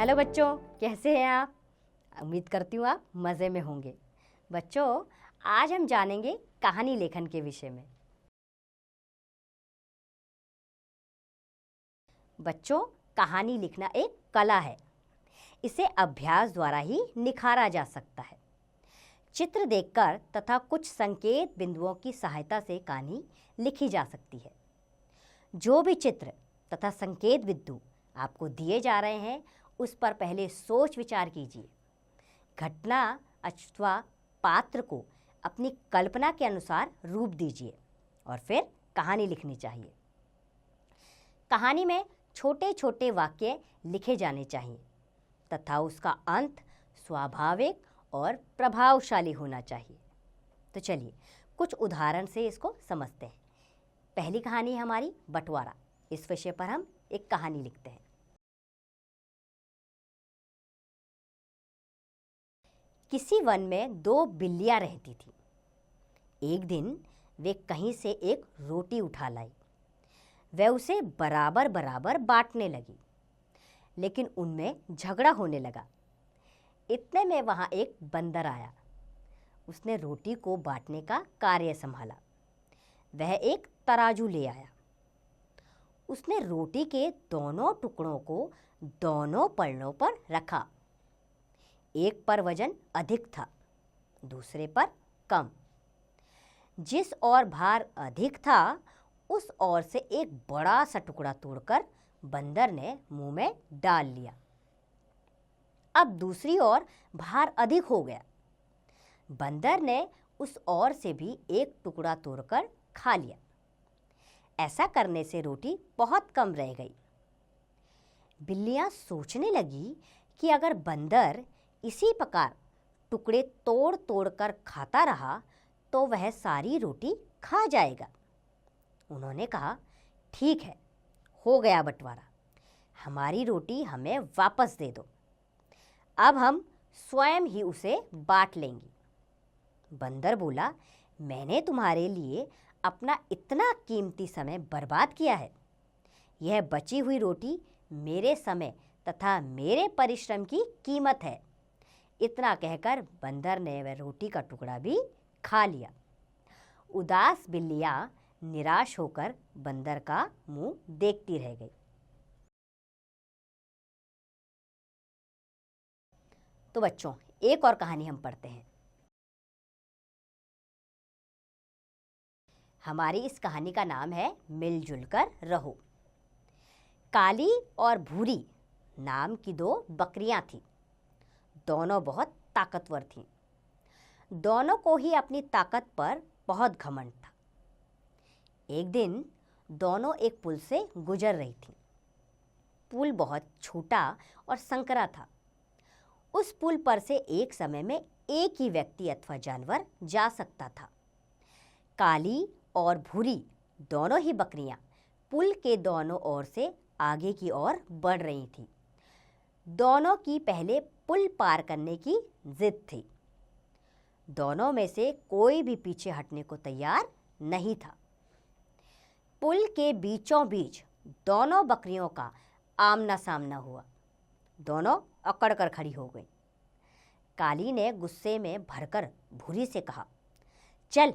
Hello बच्चों, कैसे हैं आप? उम्मीद करती हूँ आप मज़े में होंगे। बच्चों, आज हम जानेंगे कहानी लेखन के विषय में। बच्चों, कहानी लिखना एक कला है। इसे अभ्यास द्वारा ही निखारा जा सकता है। चित्र देखकर तथा कुछ संकेत बिंदुओं की सहायता से कहानी लिखी जा सकती है। जो भी चित्र तथा संकेत बिंदु आपको दिए जा रहे हैं, उस पर पहले सोच विचार कीजिए। घटना अथवा पात्र को अपनी कल्पना के अनुसार रूप दीजिए और फिर कहानी लिखनी चाहिए। कहानी में छोटे छोटे वाक्य लिखे जाने चाहिए तथा उसका अंत स्वाभाविक और प्रभावशाली होना चाहिए। तो चलिए कुछ उदाहरण से इसको समझते हैं। पहली कहानी हमारी बंटवारा। इस विषय पर हम एक कहानी लिखते हैं। किसी वन में दो बिल्लियां रहती थीं। एक दिन वे कहीं से एक रोटी उठा लाई। वे उसे बराबर बराबर बांटने लगी, लेकिन उनमें झगड़ा होने लगा। इतने में वहां एक बंदर आया। उसने रोटी को बांटने का कार्य संभाला। वह एक तराजू ले आया। उसने रोटी के दोनों टुकड़ों को दोनों पलड़ों पर रखा। एक पर वजन अधिक था, दूसरे पर कम। जिस ओर भार अधिक था, उस ओर से एक बड़ा सा टुकड़ा तोड़कर बंदर ने मुंह में डाल लिया। अब दूसरी ओर भार अधिक हो गया। बंदर ने उस ओर से भी एक टुकड़ा तोड़कर खा लिया। ऐसा करने से रोटी बहुत कम रह गई। बिल्लियां सोचने लगी कि अगर बंदर इसी प्रकार टुकड़े तोड़ तोड़ कर खाता रहा तो वह सारी रोटी खा जाएगा। उन्होंने कहा, ठीक है, हो गया बंटवारा। हमारी रोटी हमें वापस दे दो। अब हम स्वयं ही उसे बांट लेंगे। बंदर बोला, मैंने तुम्हारे लिए अपना इतना कीमती समय बर्बाद किया है। यह बची हुई रोटी मेरे समय तथा मेरे परिश्रम की कीमत है। इतना कहकर बंदर ने वह रोटी का टुकड़ा भी खा लिया। उदास बिल्लियां निराश होकर बंदर का मुंह देखती रह गई। तो बच्चों, एक और कहानी हम पढ़ते हैं। हमारी इस कहानी का नाम है मिलजुल कर रहो। काली और भूरी नाम की दो बकरियां थीं। दोनों बहुत ताकतवर थीं। दोनों को ही अपनी ताकत पर बहुत घमंड था। एक दिन दोनों एक पुल से गुजर रही थीं। पुल बहुत छोटा और संकरा था। उस पुल पर से एक समय में एक ही व्यक्ति अथवा जानवर जा सकता था। काली और भूरी दोनों ही बकरियां पुल के दोनों ओर से आगे की ओर बढ़ रही थीं। दोनों की पहले पुल पार करने की जिद थी। दोनों में से कोई भी पीछे हटने को तैयार नहीं था। पुल के बीचों बीच दोनों बकरियों का आमना सामना हुआ। दोनों अकड़ कर खड़ी हो गईं। काली ने गुस्से में भरकर भूरी से कहा, चल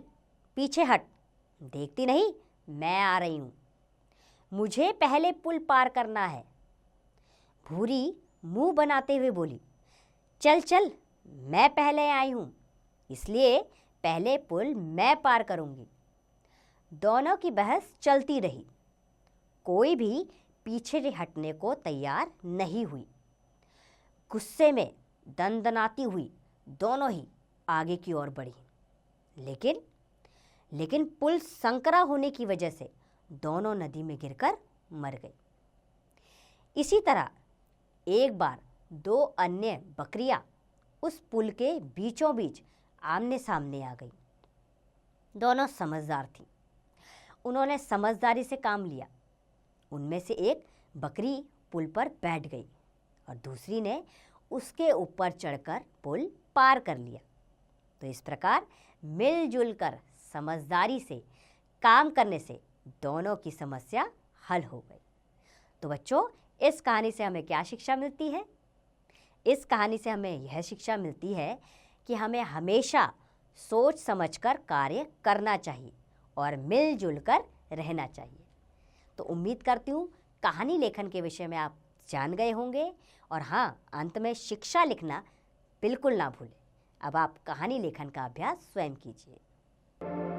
पीछे हट, देखती नहीं मैं आ रही हूं। मुझे पहले पुल पार करना है। भूरी मुंह बनाते हुए बोली, चल चल, मैं पहले आई हूं, इसलिए पहले पुल मैं पार करूंगी। दोनों की बहस चलती रही। कोई भी पीछे हटने को तैयार नहीं हुई। गुस्से में दंदनाती हुई दोनों ही आगे की ओर बढ़ी। लेकिन पुल संकरा होने की वजह से दोनों नदी में गिरकर मर गई। इसी तरह एक बार दो अन्य बकरियां उस पुल के बीचों बीच आमने सामने आ गई। दोनों समझदार थीं। उन्होंने समझदारी से काम लिया। उनमें से एक बकरी पुल पर बैठ गई और दूसरी ने उसके ऊपर चढ़कर पुल पार कर लिया। तो इस प्रकार मिलजुल कर समझदारी से काम करने से दोनों की समस्या हल हो गई। तो बच्चों, इस कहानी से हमें क्या शिक्षा मिलती है? इस कहानी से हमें यह शिक्षा मिलती है कि हमें हमेशा सोच समझकर कार्य करना चाहिए और मिलजुल कर रहना चाहिए। तो उम्मीद करती हूँ कहानी लेखन के विषय में आप जान गए होंगे। और हाँ, अंत में शिक्षा लिखना बिल्कुल ना भूलें। अब आप कहानी लेखन का अभ्यास स्वयं कीजिए।